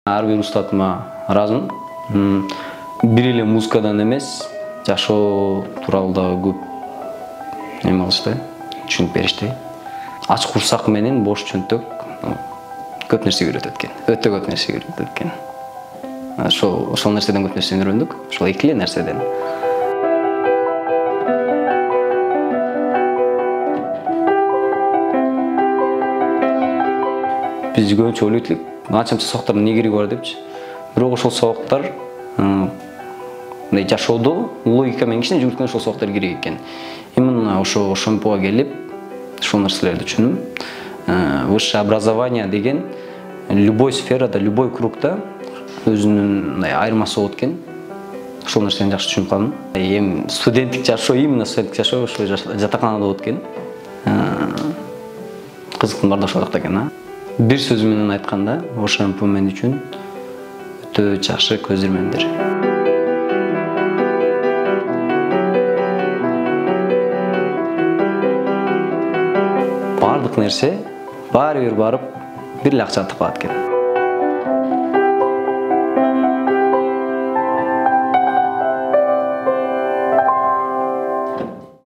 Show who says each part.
Speaker 1: Ар бир устатыма ыраазымын. Бир эле музыкадан эмес, жашоо тууралуу дагы көп эме кылышты, түшүнүп беришти. Ач курсак менен бош чөнтөк көп нерсе үйрөтөт экен. Өтө көп нерсе үйрөтөт экен. Ошол нерседен көп нерсени үйрөндүк. Ошол эки эле нерседен. Биз көбүнчө ойлойт элек, качанча сабактардын эмне кереги бар депчи. Бирок ошол сабактар мындай жашоодо логика менен кичине жүгүрткөн ошол сабактар керек экен. Именно ошентпуга келип, ошол нерселерди түшүндүм. Высшее образование деген любой сферада, любой кругда өзүнүн мындай айырмасы болот экен. Ошол нерсени жакшы түшүнүп калдым. Эми студенттик жашоо, именно студенттик жашоо ошо жатаканада болот экен. Кызыктын баары да ошол жакта экен, Бир сөз менен айтканда, ошентпу мен үчүн өтө жакшы көзөрмөмдөр. Бардык нерсе баары бир барып бир эле акча артып калат экен.